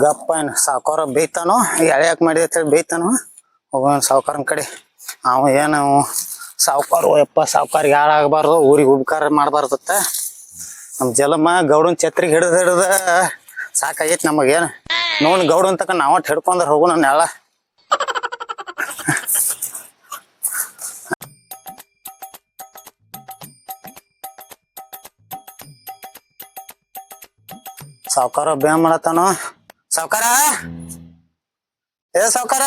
ಗಪ್ಪ ಏನು ಸಾವುಕಾರ ಬೇಯ್ತಾನೋ ಎಳ್ಯಾಕ ಮಾಡಿದ ಬೇಯ್ತಾನೋ ಹೋಗೋಣ ಸಾವುಕಾರನ ಕಡೆ. ಅವ ಏನು ಸಾವುಕಾರ ಯಪ್ಪ ಸಾವುಕಾರಿಗೆ ಹಾಳಾಗಬಾರ್ದು, ಊರಿಗೆ ಉಪಕಾರ ಮಾಡಬಾರ್ದತ್ತ. ನಮ್ಮ ಜಲಮ್ಮ ಗೌಡನ ಛತ್ರಿಗೆ ಹಿಡ್ದು ಸಾಕಾಗೈತಿ ನಮಗೇನು. ನೋಡಿ ಗೌಡನ್ ತಕ ನಾವ ಹಿಡ್ಕೊಂಡ್ರೆ ಹೋಗೋಣ ನೆಳ. ಸಾವುಕಾರ ಬ್ಯಾ ಮಾಡತ್ತಾನೋ. ಸಾವುಕಾರ ಸಾವುಕಾರ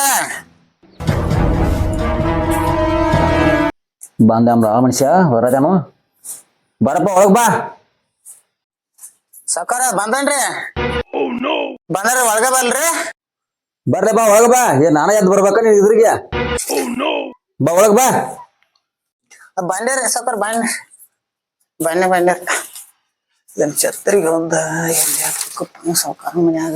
ಬಂದ ಮನುಷ್ಯ ಹೊರದೇನು ಬರಪ್ಪ ಒಳಗ್ ಬಾ. ಸಾವುಕಾರ ಬಂದನ್ರಿ ಬಂದ್ರಿ ಒಳಗ ಬಲ್ರಿ. ಬರ್ರಿ ಬಾ ಒಳಗ್ ಬಾ. ನಾನ ಎದ್ದು ಬರ್ಬೇಕ ನೀವ್ ಇದ್ರಿಗೆ ಬಾ ಒಳಗ್ ಬಾ. ಬಂದೇರಿ ಸಾವುಕಾರ ಬಂದೇರಿ ಛತ್ರಿಗೆ ಒಂದ ಸಾವುಕಾರ ಮನ್ಯಾಗ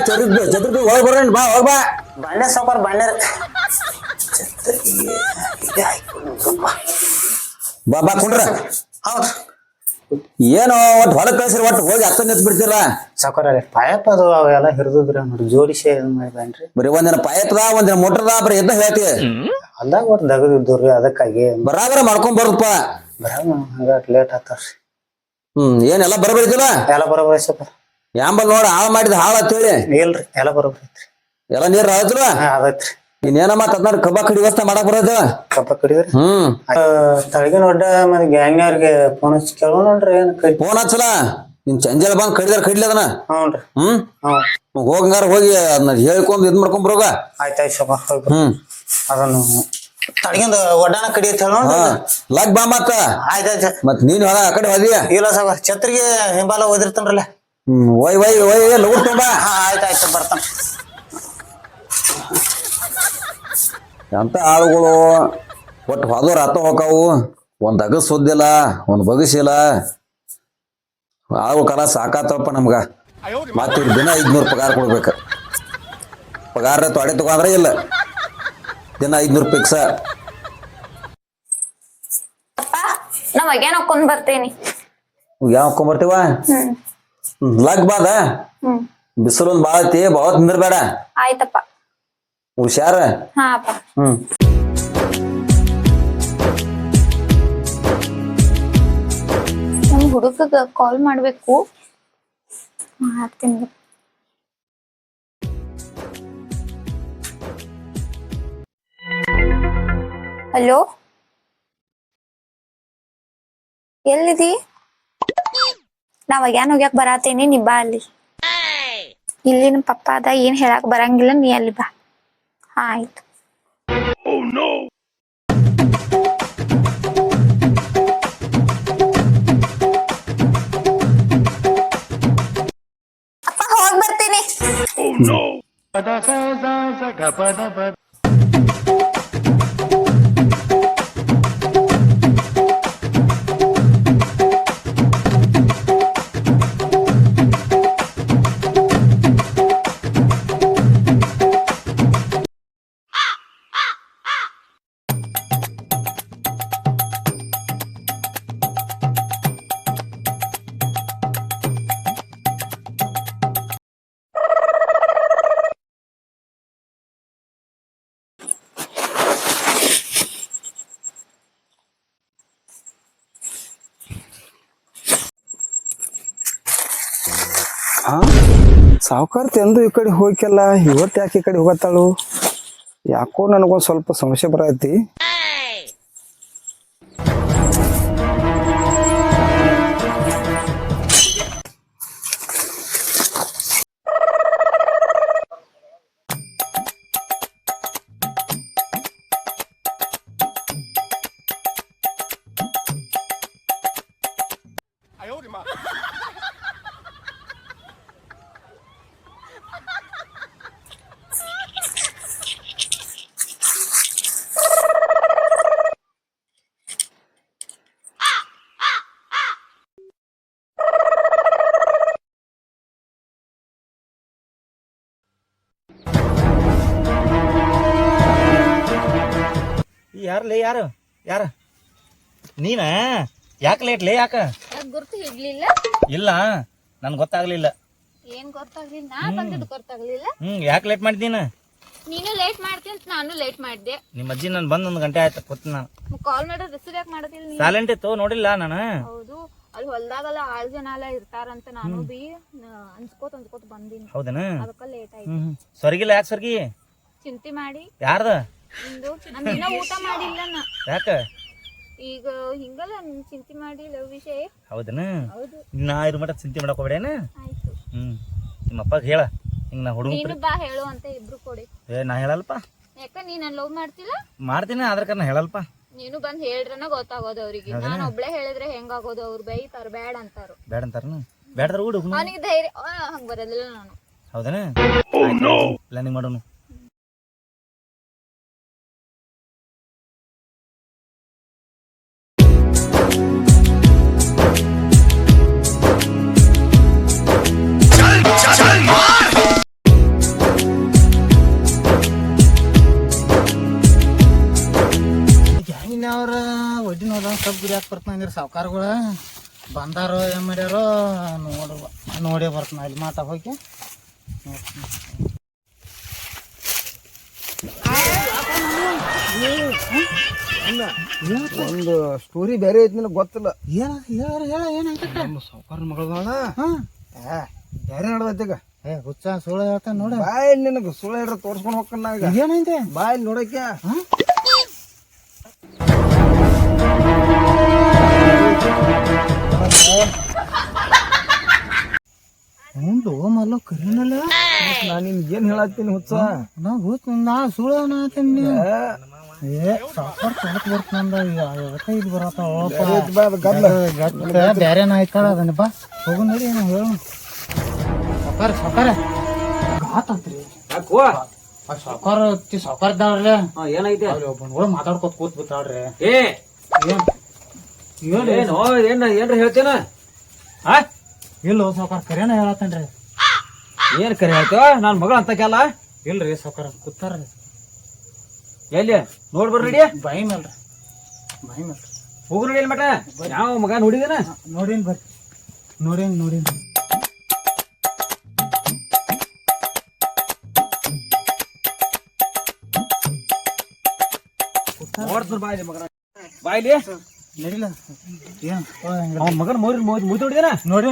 ಚತುರ್ಥಿ ಒಳಗ್ ಬರ್ರಿ ಬಾ ಒಳಗ್ ಬಾ. ಬಂಡೆ ಸಾವುಕಾರ ಬಂಡೇರಿ ಬಾ ಬಾ ಕುಂಡ್ರ. ಹೌದು ಏನೋ ಒಟ್ಟು ಹೊಳಗ್ ಕಳ್ಸಿರಿ, ಒಟ್ಟು ಹೋಗಿ ಹತ್ತ ನಿಂತ್ ಬಿಡ್ತೀರ. ಸಾವುಕಾರ ಪಾಯಪ್ ಅದು ಅವೆಲ್ಲ ಹಿರಿದ್ರಿ ನೋಡಿ ಜೋಡಿಸಿ ಮಾಡಿ ಬನ್ರಿ. ಬರೀ ಒಂದಿನ ಪಾಯಪ್ದ ಒಂದಿನ ಮೋಟ್ರದ ಬರೀ ಎದ್ದ ಹೇಳ್ತಿ ಅಲ್ದಾಗ ಒಟ್ಟು ದಗದಿದ್ದವ್ರಿ ಅದಕ್ಕಾಗಿ ಬರಾಬರ ಮಾಡ್ಕೊಂಡ್ ಬರುದಪ್ಪ. ಹಂಗ ಲೇಟ್ ಆತಾವ್ರಿ. ಏನೆಲ್ಲ ಬರಬರಿದಿಲ್ಲ ಎಲ್ಲ ಬರೋಬ್ರಿ ಸಾವುಕಾರ. ಯಾಂಬಲ್ ನೋಡ ಹಾಳು ಮಾಡಿದ ಹಾಳ ಅಂತೇಳಿ ಇಲ್ರಿ ಎಲ್ಲ ಬರೋಬ್ರಿ ಐತ್ರಿ. ಎಲ್ಲ ನೀರ್ ಆಯ್ತಲ್ಲ ಅದೈತ್ರಿ. ಇನ್ನೇನ ಮತ್ ಅದ್ನ ಕಬ್ಬ ಕಡಿ ವ್ಯವಸ್ಥೆ ಮಾಡಕ್ ಬರೋದು. ಕಬ್ಬ ಕಡಿದ್ರಿ ತಳಗಿನ ಒಡ್ಡ ಮತ್ತೆ ಗ್ಯಾಂಗ್ನವ್ರಿಗೆ ಫೋನ್ ಹಚ್ಚಿ ಕೇಳೋಣ ನೋಡ್ರಿ. ಏನ್ ಫೋನ್ ಹಚ್ಚಲ ನಿನ್ ಚಂಜಲ್ ಬಂದ್ ಕಡಿದಾರ ಕಡಿಲಿ ಅದನ್ನ. ಹ್ಞೂನ್ರಿ ಹೋಗಂಗಾರ ಹೋಗಿ ಅದನ್ನ ಹೇಳ್ಕೊಂಡ್ ಇದ್ ಮಾಡ್ಕೊಂಡ್ ಬರೋಗ. ಆಯ್ತಾಯ್ತು ಸಾವುಕಾರ. ಅದನ್ನು ತಳಗಿಂದ ಒಡ್ಡಾನ ಕಡಿ ಅಂತ ಹೇಳೋಣ. ಲಗ್ ಬಾ ಮತ್ತ. ಆಯ್ತಾಯ್ತು. ಮತ್ ನೀನ್ ಹೊರ ಆ ಕಡೆ ಹೋದಿಯ ಇಲ್ಲ ಸಾವುಕಾರ ಛತ್ರಿಗೆ ಹಿಂಬಾಲ ಓದಿರ್ತಾನ್ರಲ್ಲ. ಒಯ್ ಒಯ್ ಒಯ್ ಲಗು ತುಂಬ. ಆಯ್ತಾಯ್ತು ಬರ್ತಾನ. ಎಂತ ಆಳುಗಳು ಒಟ್ಟು ಹೋದವ್ರ ಆತ ಹೋಕಾವು. ಒಂದ್ ಅಗಸ್ ಸುದ್ದಿಲ್ಲ, ಒಂದ್ ಬಗಸಿಲ್ಲ. ಆಳು ಕಾಲ ಸಾಕಾತಪ್ಪ ನಮ್ಗ. ಮತ್ತ ದಿನ 500 ಪಗಾರ ಕೊಡ್ಬೇಕ. ಪಗಾರ ತೊಡೆ ತಗೊಂಡ್ರೆ ಇಲ್ಲ, ದಿನ 500 ಫಿಕ್ಸ. ನಾ ಒಗ್ಯಾನ ಹಾಕೊಂಡ್ ಬರ್ತೇನಿ. ಯಾವ ಹಾಕೊಂಬರ್ತೀವ ಲಗ್ ಬಾದ. ಬಿಸಿಲೊಂದ್ ಬಾಳ ಐತಿ, ಬಾಳ ತಿಂದಿರ್ಬೇಡ. ಆಯ್ತಪ್ಪ ಹುಷಾರ. ಹಾ ಅಪ್ಪ. ನಮ್ ಹುಡುಗಗ ಕಾಲ್ ಮಾಡ್ಬೇಕು, ಮಾಡ್ತೀನಿ. ಹಲೋ ಎಲ್ಲಿದಿ? ನಾವ್ ಒಗ್ಯಾನ ಹೋಗ್ಯಾಕ ಬರಾತೇನಿ, ನೀ ಬಾ ಅಲ್ಲಿ. ಇಲ್ಲಿ ನಮ್ ಪಪ್ಪ ಅದ, ಏನ್ ಹೇಳಾಕ್ ಬರಂಗಿಲ್ಲ, ನೀ ಅಲ್ಲಿ ಬಾ. ಹಾ ಆಯ್ತು. ಅಪ್ಪ ಹೋಗ್ ಬರ್ತೀನಿ. ಸಾವುಕಾರ್ತಿ ಎಂದು ಈ ಕಡೆ ಹೋಗ್ಯಲ್ಲ, ಇವತ್ತು ಯಾಕೆ ಈ ಕಡೆ ಹೋಗತ್ತಾಳು? ಯಾಕೋ ನನಗೊಂದು ಸ್ವಲ್ಪ ಸಮಸ್ಯೆ ಬರೈತಿ. ಯಾರ್ಲೇ ಯಾರು ಯಾರ ನೀನ? ಯಾಕೆ ಲೇಟ್ ಲೇ? ಯಾಕ ಗುರ್ತು ಹಿಡ್ಲಿಲ್ಲ? ಇಲ್ಲ ನನ್ ಗೊತ್ತಾಗ್ಲಿಲ್ಲ. ಏನ್ ಗೊತ್ತಾಗ್ಲಿಲ್ಲ ನಾ ಬಂದಿದ್ದು ಗೊತ್ತಾಗ್ಲಿಲ್ಲ. ಯಾಕೆ ಲೇಟ್ ಮಾಡಿದ್ದೀನ? ನೀನು ಲೇಟ್ ಮಾಡ್ತೀನಿ ಅಂತ ನಾನು ಲೇಟ್ ಮಾಡಿದೆ. ನಿಮ್ಮ ಅಜ್ಜಿ ನಾನು ಬಂದ್ 1 ಗಂಟೆ ಆಯ್ತು ಕೂತ್ ನಾನು. ಕಾಲ್ ಮಾಡಿದ್ರೆ ರಿಸೀವ್ ಯಾಕೆ ಮಾಡೋದಿಲ್ಲ ನೀನು? ಸೈಲೆಂಟ್ ಇತ್ತು ನೋಡಿಲ್ಲ ನಾನು. ಹೌದು, ಅಲ್ಲಿ ಹೊಲ್ದಾಗಲ್ಲ ಆಳ್ ಜನ ಎಲ್ಲ ಇರ್ತಾರಂತ ನಾನು ಬಿ ಅನ್ಸ್ಕೋತ ಬಂದೀನಿ. ಹೌದನ? ಅದಕ್ಕ ಲೇಟ್ ಆಯ್ತು. ಸ್ವರ್ಗಿಲ್ಲ ಯಾಕೆ ಸ್ವರ್ಗಿ? ಚಿಂತೆ ಮಾಡಿ ಯಾರ್ದ? ನಿಂದು ನಾನು ದಿನ ಊಟ ಮಾಡಿಲ್ಲ ನಾ. ಯಾಕ? ಈಗ ಹಿಂಗಲ್ಲ ಚಿಂತೆ ಮಾಡಿ ಲವ್ ವಿಷಯ. ಹೌದನ? ಹೌದು. ನಾ ಇದ್ರ ಮಟ್ಟ ಚಿಂತೆ ಮಾಡಕ್ ಹೋಗ್ಬೇಡೇನ? ಆಯ್ತು. ನಿಮ್ಮ ಅಪ್ಪಗೆ ಹೇಳ ಹಿಂಗ ನಾ ಹುಡುಗ. ನೀನು ಬಾ ಹೇಳು ಅಂತ ಇಬ್ರು ಕೊಡಿ. ನಾ ಹೇಳಲ್ಪ. ಯಾಕ ನೀನ್ ಲವ್ ಮಾಡ್ತಿಲ್ಲ? ಮಾಡ್ತೀನಿ ಆದ್ರ ನಾ ಹೇಳಲ್ಪ. ನೀನು ಬಂದ್ ಹೇಳ್ರನ ಗೊತ್ತಾಗೋದು ಅವ್ರಿಗೆ. ನಾನು ಒಬ್ಳೆ ಹೇಳಿದ್ರೆ ಹೆಂಗಾಗೋದು, ಅವ್ರು ಬೈತಾರ ಬ್ಯಾಡ ಅಂತಾರು. ಬೇಡ ಅಂತಾರನ? ಬೇಡದ್ರ ಹುಡು. ಅವನಿಗೆ ಧೈರ್ಯ ಹಂಗ ಬರೋದಿಲ್ಲ ನಾನು. ಹೌದನ? ಪ್ಲಾನಿಂಗ್ ಮಾಡೋನು. ಅವ್ರ ಒಡ್ಡಿನ ಹೋದ ಸ್ವಲ್ಪ ಗುರಿ ಹಾಕಿ ಬರ್ತಾನ ಸಾವುಕಾರಗಳ ಬಂದಾರೋ ಏನ್ ಮಾಡ್ಯಾರೋ ನೋಡೇ ಬರ್ತಾನ. ಅಲ್ಲಿ ಮಾತಾ ಹೋಗಿ ಒಂದು ಸ್ಟೋರಿ ಬೇರೆ ಐತಿ ನಿನಗೆ ಗೊತ್ತಿಲ್ಲ. ಏನ ಸಾವುಕಾರ ಮಗಳದಾಳ ಬೇರೆ ನಡ್ದೈತಿ ಈಗ. ಹುಚ್ಚ ಸುಳ್ಳು ಹೇಳ್ತಾನ ನೋಡ. ಬಾಯ್ ನಿನಗೆ ಸುಳ್ಳು ಹೇಳ್ರ ತೋರ್ಸ್ಕೊಂಡ್ ಹೋಗ್ಕನ್ನ ಈಗ. ಏನೈತೆ ಬಾಯ್ ನೋಡಕ್ಕೆ ಮುಂದು ಮಲ್ಲ ಕರೀನಲ್ಲ. ನಾನು ನಿನ್ಗೆ ಏನ್ ಹೇಳತ್ತೀನಿ ಹುಚ್ಚ? ನಾ ಸುಳ್ಳು ಅನ್ನತೀನಿ. ಸಾವುಕಾರ ತೊಳಕ್ ಬರ್ತಂದ ಇದು ಬರತ್ತ ಬೇರೆನ ಆಯ್ತಾಳ ಅದನ್ನ ಬಾ ಹೋಗು ನೋಡಿ ನಾ ಹೇಳು. ಸಾವುಕಾರ ಗಾತಂತ್ರಿ ಸಾವುಕಾರದವ್ರಲ್ಲ ಏನೈತೆ? ಒಬ್ಬನ ಮಾತಾಡ್ಕೊತ ಕೂತ್ ಬಿತ್ತಾಳ್ರಿ. ಏನ್ರ ಹೇಳ್ತೇನ? ಇಲ್ಲ ಸಾವುಕಾರ ಕರೇನ ಹೇಳತ್ತನ್ರಿ. ಏನ್ ಕರೆ ಹೇಳ್ತೇವ? ನಾನ್ ಮಗಳ ಅಂತ ಕೆಲ ಇಲ್ರಿ ಸಾವುಕಾರ ಕೂತಾರ್ರಿ. ಎಲ್ಲಿ ನೋಡ್ ಬರ್ರಿ ಬಾಯಿ ಮೇಲ್ರಿ ಹೋಗ್ರಿ ನೋಡಿ ಮಟ. ಯಾವ ಮಗ ನೋಡಿದೇನ? ನೋಡೀನ್ ಬರ್ರಿ. ನೋಡೀನ್ ನೋಡ್ತಾರ ಬಾಯ್ಲಿ ಮಗನ ಬಾಯ್ಲಿ ನಡಿಲ್ಲ ಏನ್ ಅವ್ನ ಮಗನ ಮುದ್ದು ನೋಡಿದೇನ? ನೋಡ್ರಿ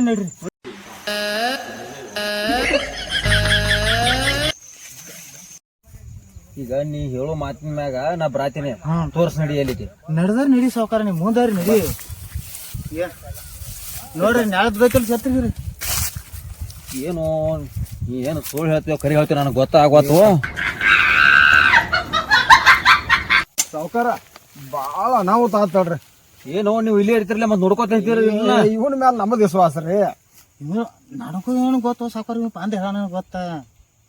ಈಗ ನೀ ಹೇಳೋ ಮಾತಿನ ಮ್ಯಾಗ ನಾ ಬರಾತೀನಿ. ತೋರ್ಸ್ ನಡಿ ಎಲ್ಲಿಗೆ ನಡ್ದಾರ ನಡಿ ಸಾವುಕಾರ ನೀವ್ ಮುಂದಾರಿ ನಡಿ. ನೋಡ್ರಿ ನಾಳದ್ ಬೇಕಲ್ ಛತ್ರಿ. ಏನು ನೀ ಏನು ಸುಳ್ಳು ಹೇಳ್ತೀವ ಕರಿ ಹೇಳ್ತೀವಿ ನನಗೆ ಗೊತ್ತಾಗತ್ತು. ಸಾವುಕಾರ ಬಾಳ ನಾವು ತಾಳ್ರಿ. ಏನು ನೀವು ಇಲ್ಲೇ ಇರ್ತಿರ್ಲಿ ಮತ್ತೆ ನೋಡ್ಕೊತ ಇರ್ತೀರಿ. ಇವನ್ ಮ್ಯಾಲ ನಮ್ಮದ್ ವಿಶ್ವಾಸ ರೀ. ನನಗೂ ಏನು ಗೊತ್ತು ಸಾವುಕಾರ ಇವ್ ಪಾಂದೆ ಹೇಳ ಗೊತ್ತ.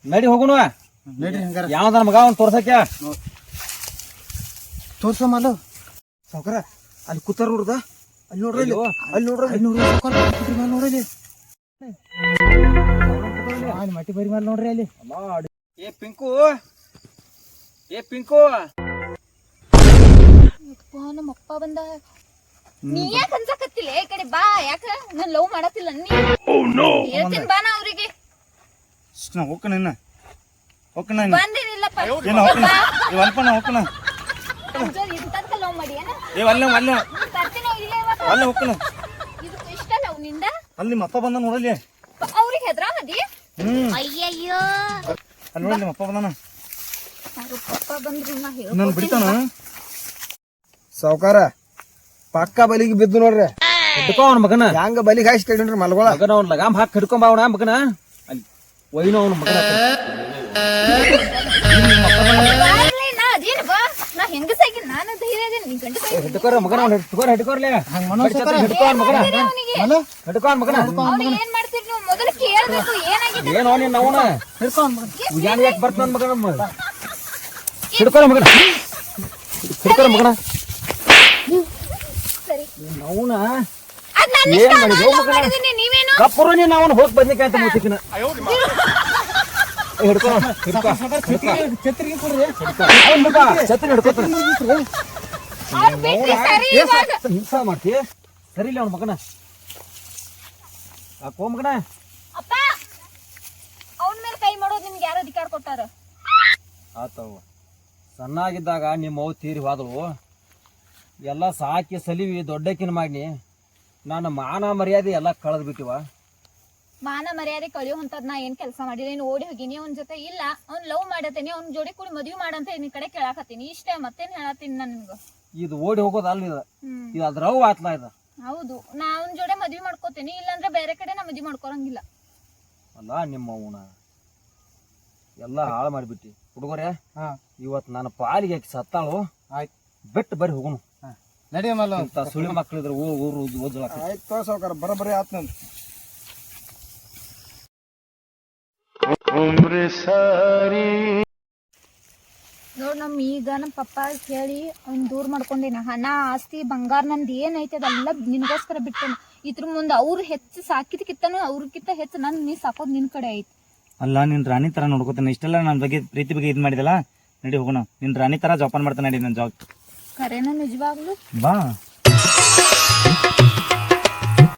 ನಡಿ ಹೋಗುಣ ನಡ್ರಿ ಹಂಗಾರ. ಯಾವ್ದನ ಮಗ ಅವ್ನು ತೋರ್ಸಕ್ಯ ತೋರ್ಸಮಲ್ಲ ಸಾವುಕಾರ ಅಲ್ಲಿ ಕೂತಾರ ನೋಡ್ದ ಅಲ್ಲಿ ನೋಡ್ರಿ ನೋಡ್ರಿ ಮಟ್ಟಿ ಬರಿ ಮೇಲೆ ನೋಡ್ರಿ ಅಲ್ಲಿ. ಏ ಪಿಂಕು ನಮ್ಮ ಅಪ್ಪ ಬಂದ. ನೀ ಯಾಕೆ ಅನ್ಸಕತ್ತಿಲ್ಲ ಈ ಕಡೆ ಬಾ. ಯಾಕ ನಾನ್ ಲವ್ ಮಾಡತ್ತಿಲ್ಲ ನೀ ಹೇಳ್ತೀನಿ ಬಾ. ನಾ ಅವ್ರಿಗೆ ಬಂದಿನಿಲ್ಲಪ್ಪ. ಇಂತಂತ ಲವ್ ಮಾಡಿ ತರ್ತೀನಿ ಇಲ್ಲೇ ಇವತ್ತು. ಇದು ಇಷ್ಟ ಲವ್ ನಿಂದ? ಅಲ್ಲಿ ನಿಮ್ಮ ಅಪ್ಪ ಬಂದ ನೋಡಲಿ. ಅವ್ರಿಗೆ ಹೆದ್ರಾಮದಿ? ಅಯ್ಯಯ್ಯೋ ನೋಡಿ ನಿಮ್ಮ ಅಪ್ಪ ಬಂದಾನ. ಪಪ್ಪ ಬಂದ್ರು ನಾ ನಾನು ಬಿಡ್ತಾನ. ಸಾವುಕಾರ ಪಕ್ಕ ಬಲಿಗೆ ಬಿದ್ದು ನೋಡ್ರಿ. ಹಿಡ್ಕೊ ಅವ್ನ ಮಗನ ಹೆಂಗ ಬಲಿಗೆ ಹಾಕಿ ಕೇಳ್ರಿ ಮಲ್ಗೊಳ. ಮಗನ ಅವ್ನ ಲಗಾಮ್ ಹಾಕಿ ಹಿಡ್ಕೊಂಬ ಅವನ ಮಗನ. ಅಲ್ಲಿ ಒಯ್ನೋ ಅವ್ನ ಮಗನ. ನಾ ಅದೇನು ಬಾ. ನಾ ಹೆಂಗಸಾಗಿ ನಾನು ಧೈರ್ಯ ಅದೇನು. ನೀ ಗಂಡಸ ಹಿಡ್ಕೋರ ಮಗನ ಅವ್ನ ಹಿಡ್ಕೋರ್ಲೆ. ಹಿಡ್ಕೊ ಅವ್ನ ಮಗನ. ಹಿಡ್ಕೊ ಅವ್ನ ಮಗನ. ಅವ್ರಿಗೆ ಏನ್ ಮಾಡ್ತೀರಿ ನೀವು? ಮೊದಲು ಕೇಳ್ಬೇಕು ಏನಾಗಿದೆ. ಏನೋ ನೀನ್ ಅವನ ಉಜಾನ್ ಯಾಕೆ ಬರ್ತಾನ ಮಗನ? ಹಿಡ್ಕೋರ ಮಗನ. ಸರಿ ಅವನ ಅದ್ ನನ್ನ ಏನ್ ಇಷ್ಟ. ಮಾಡಿದ್ವಿ? ನಾನು ಮಾಡಿದೀನಿ, ನೀವೇನು? ಕಪ್ಪರು ನೀನ್ ಅವನು ಹೋಗಿ ಬದ್ನಿಕಾಯಿ ಅಂತ ಮುಚ್ಚಿಕಿನ. ಹಿಡ್ಕೊ ಛತ್ರಿ ಹಿಡ್ಕೋತಾನ. ಅವ್ರ್ ಬಿಟ್ರಿ ಸರಿ ಇವಾಗ. ಹಿಂಸಾ ಮಾಡ್ತಿ ಸರಿ ಇಲ್ಲ ಅವ್ನ ಮಗನ. ಯಾಕೋ ಮಗನ ಅಪ್ಪ ಕೊಟ್ಟಾರ. ಆತವ ಸಣ್ಣಾಗಿದ್ದಾಗ ನಿಮ್ಮ ಅವು ತೀರಿ ಹೋದಳು ಎಲ್ಲ ಸಾಕಿ ಸಲಿವಿ ದೊಡ್ಡಕಿನ ಮಾಡಿ ನನ್ನ ಮಾನ ಮರ್ಯಾದೆ ಎಲ್ಲ ಕಳೆದು ಬಿಟ್ಟಿವ. ಮಾನ ಮರ್ಯಾದೆ ಕಳಿಯೋ ಅಂತದ್ ನಾ ಏನ್ ಕೆಲಸ ಮಾಡಿಲ್ಲ. ನೀನ್ ಓಡಿ ಹೋಗಿನಿ ಅವ್ನ ಜೊತೆ ಇಲ್ಲ, ಅವ್ನ್ ಲವ್ ಮಾಡತ್ತೀನಿ, ಅವ್ನ ಜೋಡಿ ಕೂಡಿ ಮದ್ವಿ ಮಾಡಂತ ನಿನ್ ಕಡೆ ಕೇಳಾಕತ್ತೀನಿ. ಇಷ್ಟೇ, ಮತ್ತೇನ್ ಹೇಳತ್ತೀನಿ ನಾನು ನಿಮ್ಗ. ಇದು ಓಡಿ ಹೋಗೋದು ಅಲ್ಲ ಇದು ಅದ್ರವ್ ಆತ್ಲ ಇದು. ಹೌದು, ನಾ ಅವ್ನ ಜೋಡಿ ಮದ್ವಿ ಮಾಡ್ಕೋತೀನಿ, ಇಲ್ಲಾಂದ್ರೆ ಬೇರೆ ಕಡೆ ನಾ ಮದ್ವಿ ಮಾಡ್ಕೊರಂಗಿಲ್ಲ. ಅಲ್ಲ ನಿಮ್ಮ ಅವನ ಎಲ್ಲ ಹಾಳು ಮಾಡಿಬಿಟ್ಟಿ ಹುಡುಗರೇ. ಇವತ್ತು ನನ್ನ ಪಾಲಿಗೆ ಆಕಿ ಸತ್ತಾಳು. ಆಯ್ತು, ಬಿಟ್ಟು ಬರ್ರಿ ಹೋಗೋಣ. ನಡಿಯಮಲ್ಲ ಇಂಥ ಸುಳಿ ಮಕ್ಕಳಿದ್ರೆ ಊರು ಓದಲ. ಆಯ್ತು ಸಾವ್ಕಾರ, ಬರಬರಿ ಆತ್ ನಂದು. ನೋಡ್ ಈಗ ನಮ್ಮ ಪಪ್ಪ ಹೇಳಿ ಅವ್ನ್ ದೂರ ಮಾಡ್ಕೊಂಡೇನ. ಹಣ ಆಸ್ತಿ ಬಂಗಾರ ನಂದು ಏನೈತೆ ಅದೆಲ್ಲ ನಿನ್ಗೋಸ್ಕರ ಬಿಟ್ಟೇನ. ಇದ್ರ ಮುಂದೆ ಅವ್ರು ಹೆಚ್ಚು ಸಾಕಿದಕ್ಕಿಂತನೂ ಅವ್ರಕ್ಕಿಂತ ಹೆಚ್ಚು ನೀ ಸಾಕೋದ್ ನಿನ್ ಕಡೆ ಐತಿ. ಅಲ್ಲ ನಿನ್ ರಾಣಿ ತರ ನೋಡ್ಕೋತಾನೆ. ಇಷ್ಟೆಲ್ಲ ನನ್ನ ಬಗ್ಗೆ ಪ್ರೀತಿ ಬಗ್ಗೆ ಇದ್ ಮಾಡಿದಲ್ಲ, ನಡಿ ಹೋಗೋಣ. ನಿನ್ ರಾಣಿ ತರ ಜೋಪಾನ ಮಾಡ್ತಾನೆ ನಡಿ ನನ್ನ ಜಾಬ್. ಕರೆನ ನಿಜವಾಗ್ಲು ಬಾ.